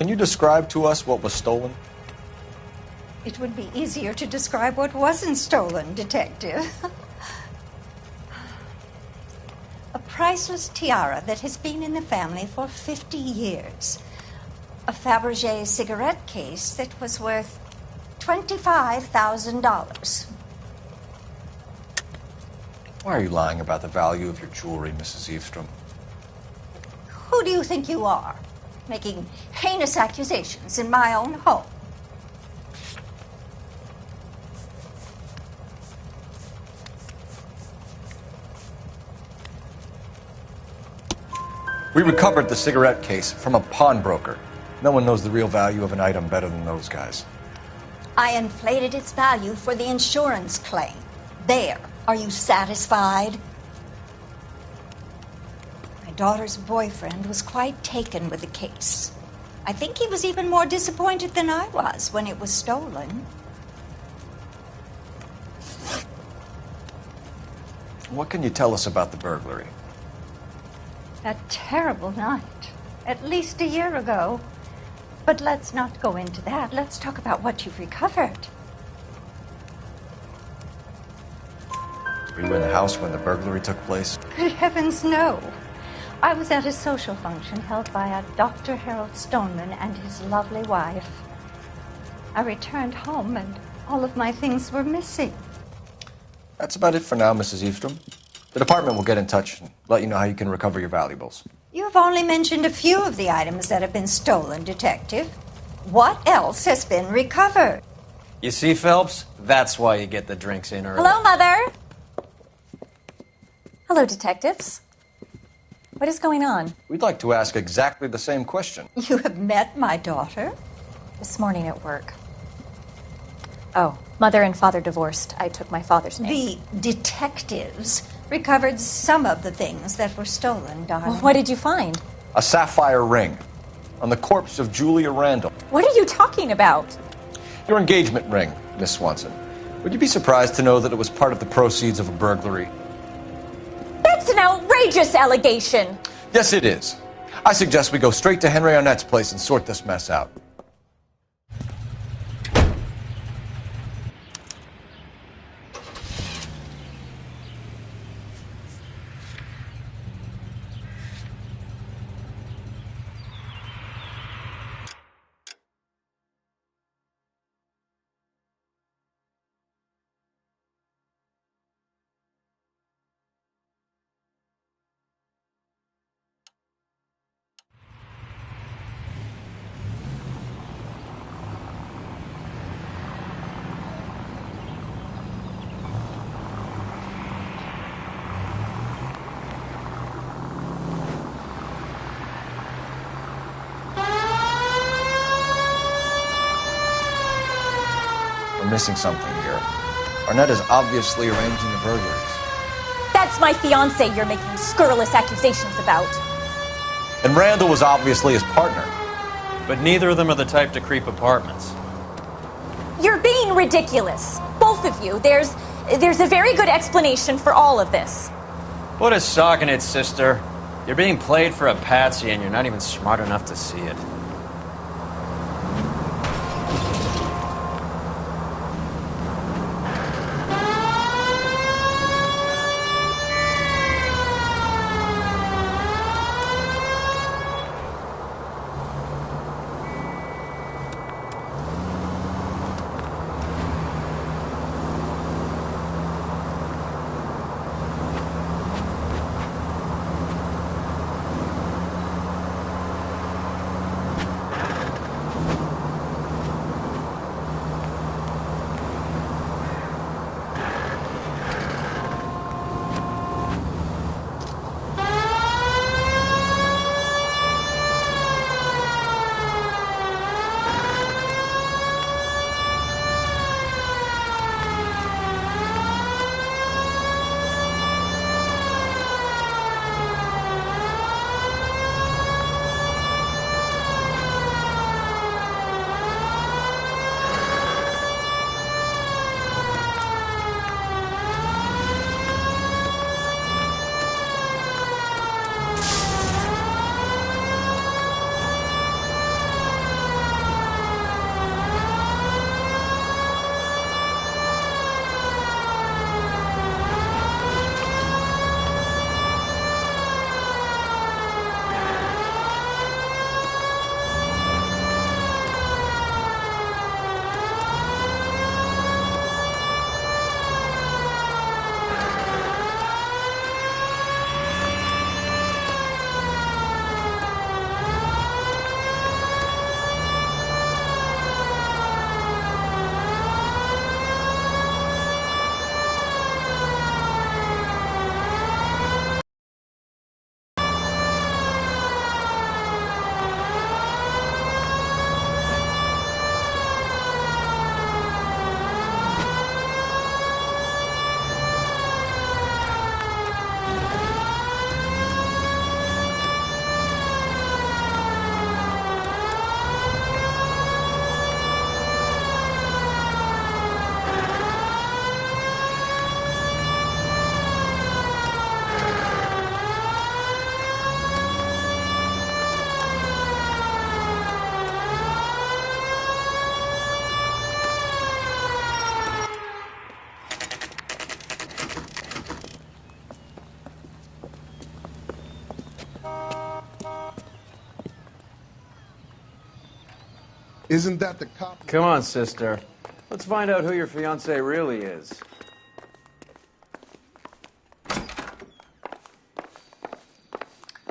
Can you describe to us what was stolen? It would be easier to describe what wasn't stolen, Detective. A priceless tiara that has been in the family for 50 years. A Fabergé cigarette case that was worth $25,000. Why are you lying about the value of your jewelry, Mrs. Eavestrom? Who do you think you are, making heinous accusations in my own home? We recovered the cigarette case from a pawnbroker. No one knows the real value of an item better than those guys. I inflated its value for the insurance claim. There. Are you satisfied? My daughter's boyfriend was quite taken with the case. I think he was even more disappointed than I was when it was stolen. What can you tell us about the burglary? A terrible night, at least a year ago. But let's not go into that. Let's talk about what you've recovered. Were you in the house when the burglary took place? Good heavens, no. I was at a social function held by a Dr. Harold Stoneman and his lovely wife. I returned home and all of my things were missing. That's about it for now, Mrs. Eavestrom. The department will get in touch and let you know how you can recover your valuables. You have only mentioned a few of the items that have been stolen, Detective. What else has been recovered? You see, Phelps? That's why you get the drinks in early. Hello, Mother. Hello, detectives. What is going on? We'd like to ask exactly the same question. You have met my daughter? This morning at work. Oh, Mother and Father divorced. I took my father's name. The detectives recovered some of the things that were stolen, darling. Well, what did you find? A sapphire ring on the corpse of Julia Randall. What are you talking about? Your engagement ring, Miss Swanson. Would you be surprised to know that it was part of the proceeds of a burglary? That's an outrageous allegation. Yes, it is. I suggest we go straight to Henry Arnett's place and sort this mess out. We're missing something here. Arnett is obviously arranging the burglaries. That's my fiancé you're making scurrilous accusations about. And Randall was obviously his partner. But neither of them are the type to creep apartments. You're being ridiculous. Both of you. There's a very good explanation for all of this. Put a sock in it, sister. You're being played for a patsy and you're not even smart enough to see it. Isn't that the cop? Come on, sister. Let's find out who your fiancé really is.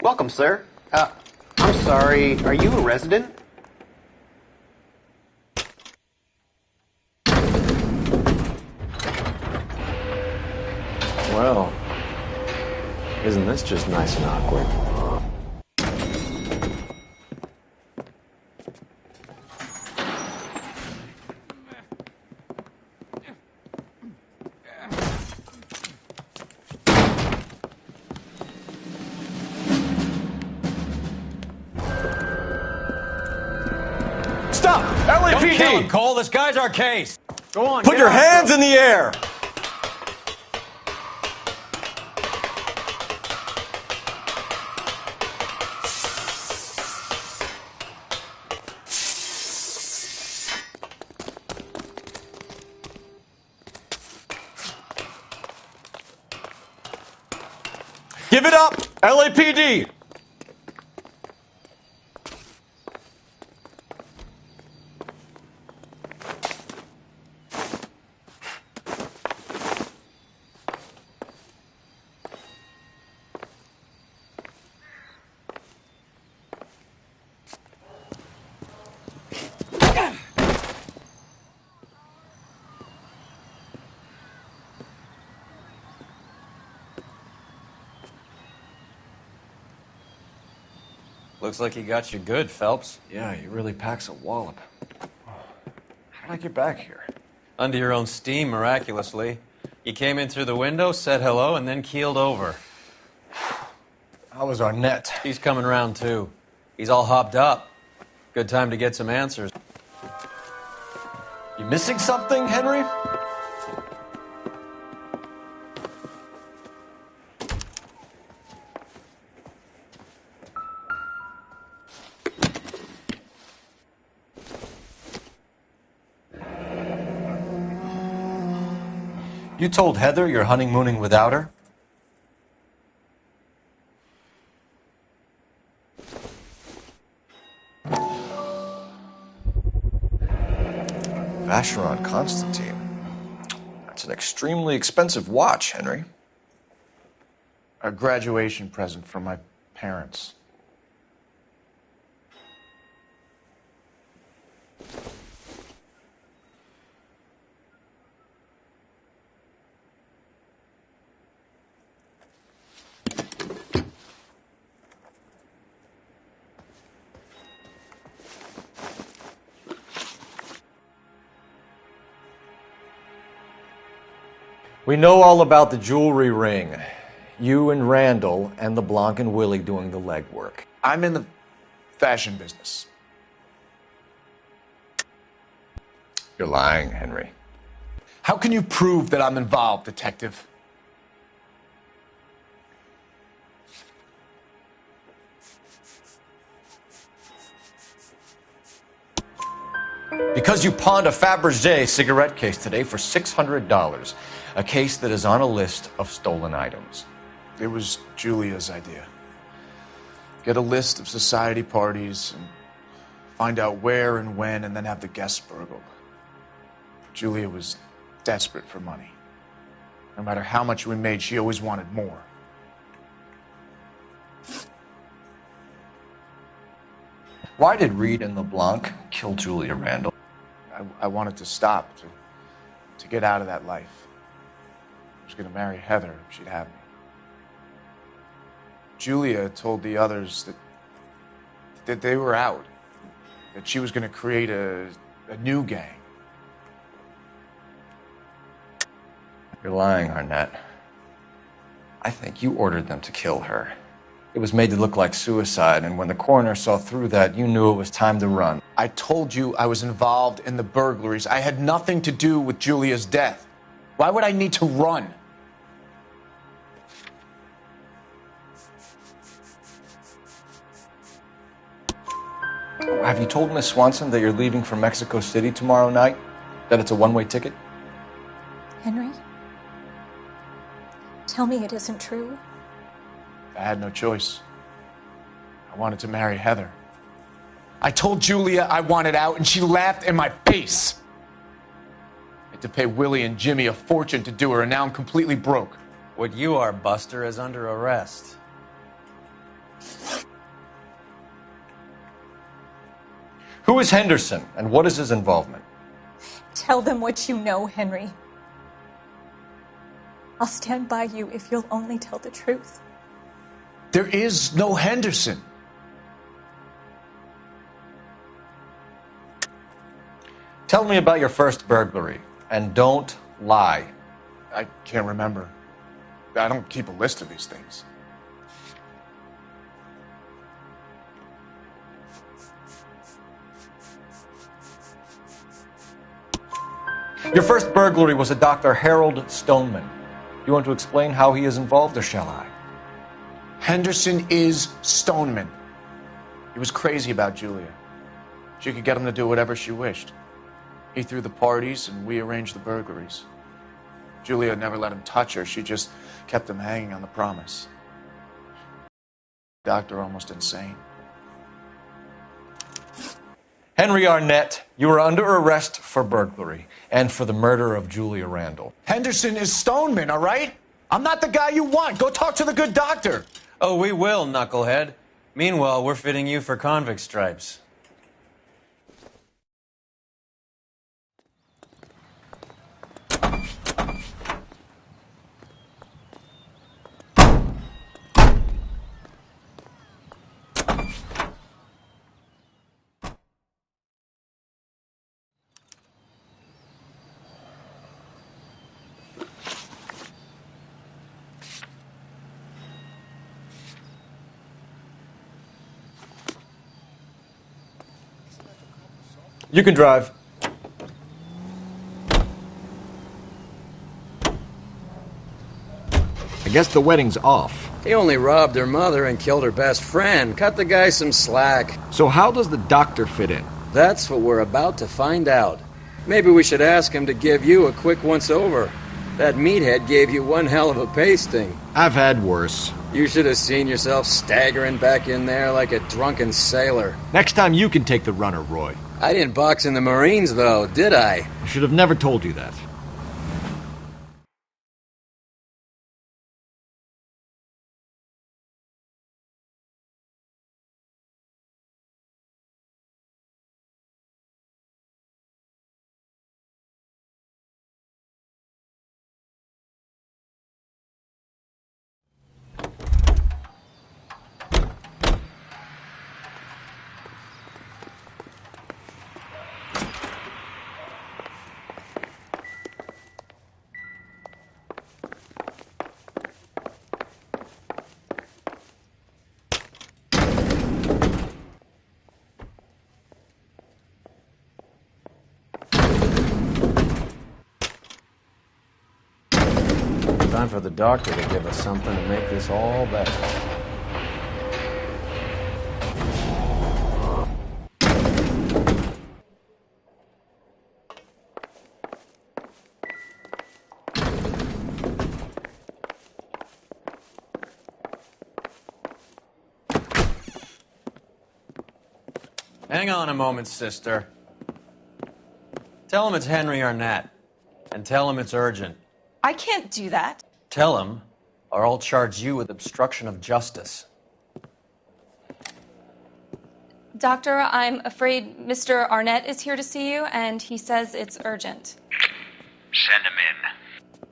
Welcome, sir. I'm sorry, are you a resident? Well, isn't this just nice and awkward? Stop! Don't kill him, LAPD! Cole. This guy's our case. Go on. Put get your after hands him. in the air! Give it up! LAPD! Looks like he got you good, Phelps. Yeah, he really packs a wallop. How did I get back here? Under your own steam, miraculously. You came in through the window, said hello, and then keeled over. How was Arnett? He's coming round, too. He's all hopped up. Good time to get some answers. You missing something, Henry? You told Heather you're honeymooning without her? Vacheron Constantine. That's an extremely expensive watch, Henry. A graduation present from my parents. We know all about the jewelry ring. You and Randall and LeBlanc and Willie doing the legwork. I'm in the fashion business. You're lying, Henry. How can you prove that I'm involved, detective? Because you pawned a Fabergé cigarette case today for $600. A case that is on a list of stolen items. It was Julia's idea. Get a list of society parties and find out where and when and then have the guests burgled. Julia was desperate for money. No matter how much we made, she always wanted more. Why did Reed and LeBlanc kill Julia Randall? I wanted to stop, to get out of that life. I was going to marry Heather if she'd have me. Julia told the others that they were out, that she was going to create a new gang. You're lying, Arnett. I think you ordered them to kill her. It was made to look like suicide, and when the coroner saw through that, you knew it was time to run. I told you I was involved in the burglaries. I had nothing to do with Julia's death. Why would I need to run? Have you told Miss Swanson that you're leaving for Mexico City tomorrow night? That it's a one-way ticket? Henry? Tell me it isn't true. I had no choice. I wanted to marry Heather. I told Julia I wanted out, and she laughed in my face. I had to pay Willie and Jimmy a fortune to do her, and now I'm completely broke. What you are, Buster, is under arrest. Who is Henderson, and what is his involvement? Tell them what you know, Henry. I'll stand by you if you'll only tell the truth. There is no Henderson. Tell me about your first burglary, and don't lie. I can't remember. I don't keep a list of these things. Your first burglary was a Dr. Harold Stoneman. Do you want to explain how he is involved, or shall I? Henderson is Stoneman. He was crazy about Julia. She could get him to do whatever she wished. He threw the parties, and we arranged the burglaries. Julia never let him touch her. She just kept him hanging on the promise. Doctor almost insane. Henry Arnett, you are under arrest for burglary and for the murder of Julia Randall. Henderson is Stoneman, all right? I'm not the guy you want. Go talk to the good doctor. Oh, we will, knucklehead. Meanwhile, we're fitting you for convict stripes. You can drive. I guess the wedding's off. He only robbed her mother and killed her best friend. Cut the guy some slack. So how does the doctor fit in? That's what we're about to find out. Maybe we should ask him to give you a quick once-over. That meathead gave you one hell of a pasting. I've had worse. You should have seen yourself staggering back in there like a drunken sailor. Next time you can take the runner, Roy. I didn't box in the Marines, though, did I? I should have never told you that. Time for the doctor to give us something to make this all better. Hang on a moment, sister. Tell him it's Henry Arnett, and tell him it's urgent. I can't do that. Tell him, or I'll charge you with obstruction of justice. Doctor, I'm afraid Mr. Arnett is here to see you, and he says it's urgent. Send him in.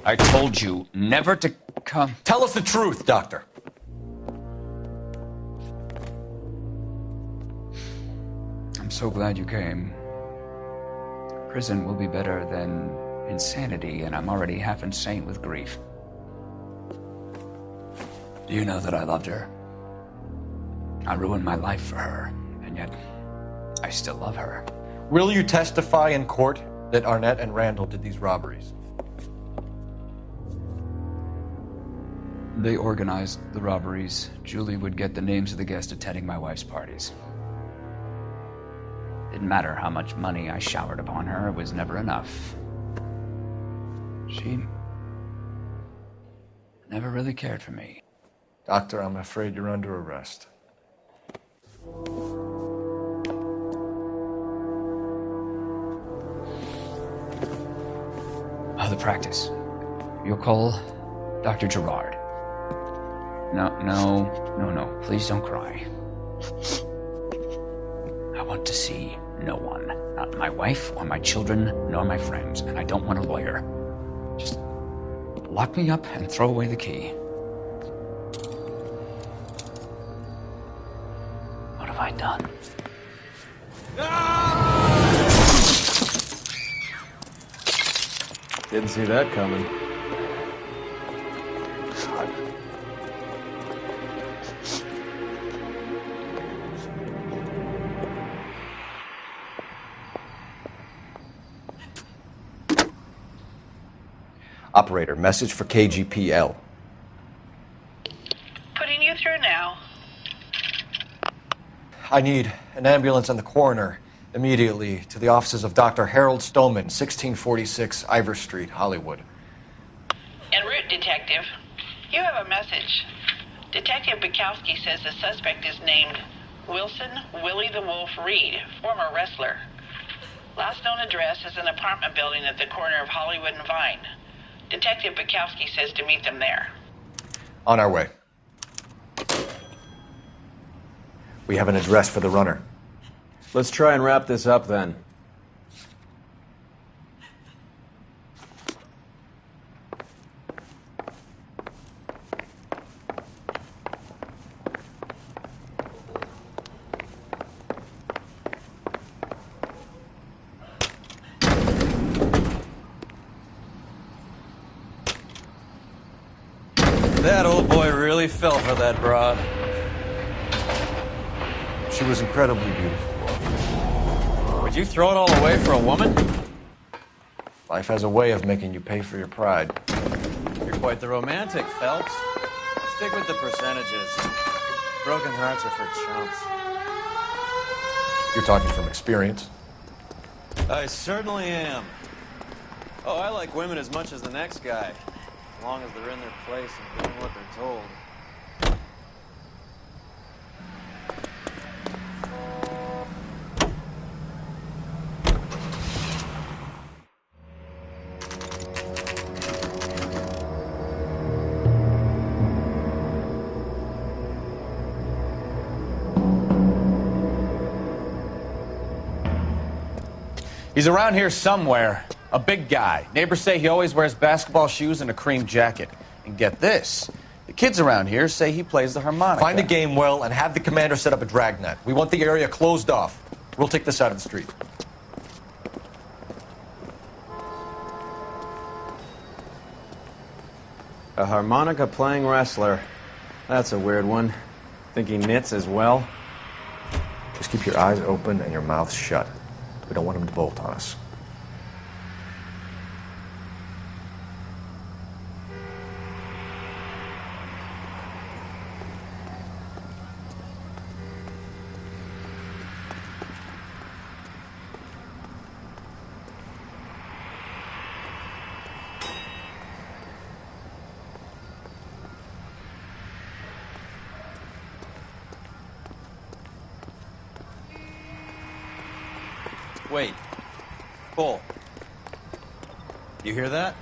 I told you never to come. Tell us the truth, Doctor. I'm so glad you came. Prison will be better than insanity, and I'm already half insane with grief. Do you know that I loved her? I ruined my life for her, and yet I still love her. Will you testify in court that Arnett and Randall did these robberies? They organized the robberies. Julie would get the names of the guests attending my wife's parties. Didn't matter how much money I showered upon her, it was never enough. She never really cared for me. Doctor, I'm afraid you're under arrest. The practice. You'll call Dr. Gerard. No. Please don't cry. I want to see no one. Not my wife or my children, nor my friends. And I don't want a lawyer. Just lock me up and throw away the key. What have I done? Didn't see that coming. God. Operator, message for KGPL. Putting you through now. I need an ambulance and the coroner immediately to the offices of Dr. Harold Stoneman, 1646 Ivor Street, Hollywood. En route, Detective. You have a message. Detective Bukowski says the suspect is named Wilson Willie the Wolf Reed, former wrestler. Last known address is an apartment building at the corner of Hollywood and Vine. Detective Bukowski says to meet them there. On our way. We have an address for the runner. Let's try and wrap this up then. That old boy really fell for that broad. She was incredibly beautiful. Would you throw it all away for a woman? Life has a way of making you pay for your pride. You're quite the romantic, Phelps. Stick with the percentages. Broken hearts are for chumps. You're talking from experience. I certainly am. Oh, I like women as much as the next guy. As long as they're in their place and doing what they're told. He's around here somewhere. A big guy. Neighbors say he always wears basketball shoes and a cream jacket. And get this. The kids around here say he plays the harmonica. Find the game well and have the commander set up a dragnet. We want the area closed off. We'll take this side of the street. A harmonica playing wrestler. That's a weird one. Think he knits as well? Just keep your eyes open and your mouth shut. We don't want him to bolt on us. Wait. Cole. You hear that?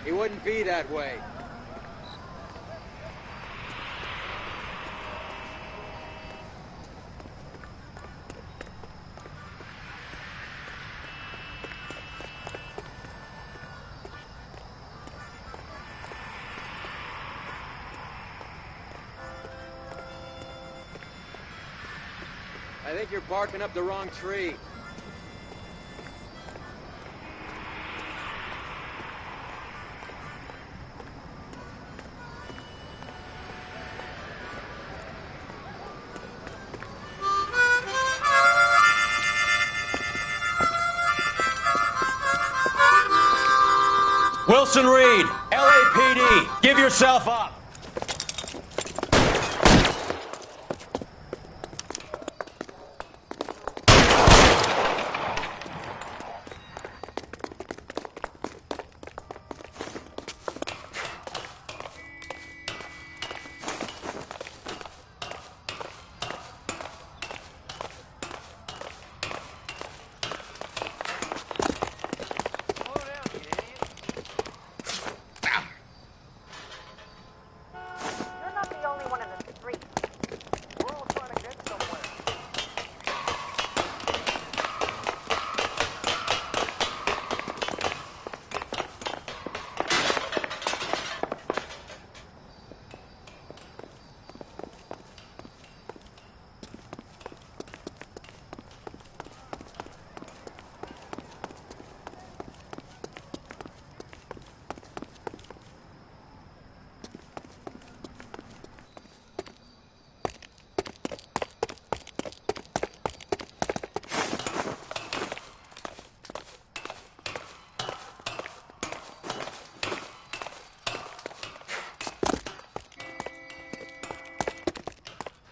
He wouldn't be that way. I think you're barking up the wrong tree. Wilson Reed, LAPD, give yourself up!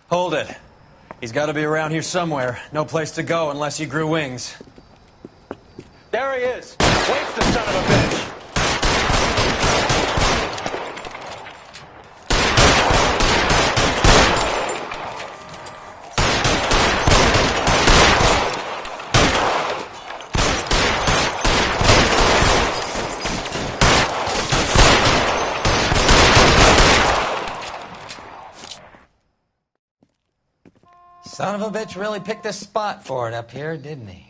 Hold it. He's got to be around here somewhere. No place to go unless he grew wings. There he is! Waits the son of a bitch! Son of a bitch really picked this spot for it up here, didn't he?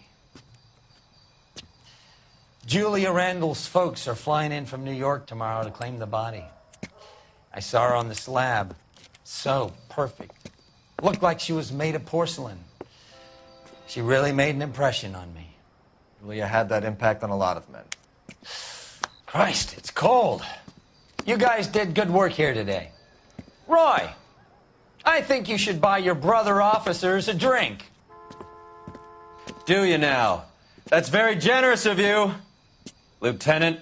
Julia Randall's folks are flying in from New York tomorrow to claim the body. I saw her on the slab. So perfect. Looked like she was made of porcelain. She really made an impression on me. Julia had that impact on a lot of men. Christ, it's cold. You guys did good work here today. Roy, I think you should buy your brother officers a drink. Do you now? That's very generous of you. Lieutenant,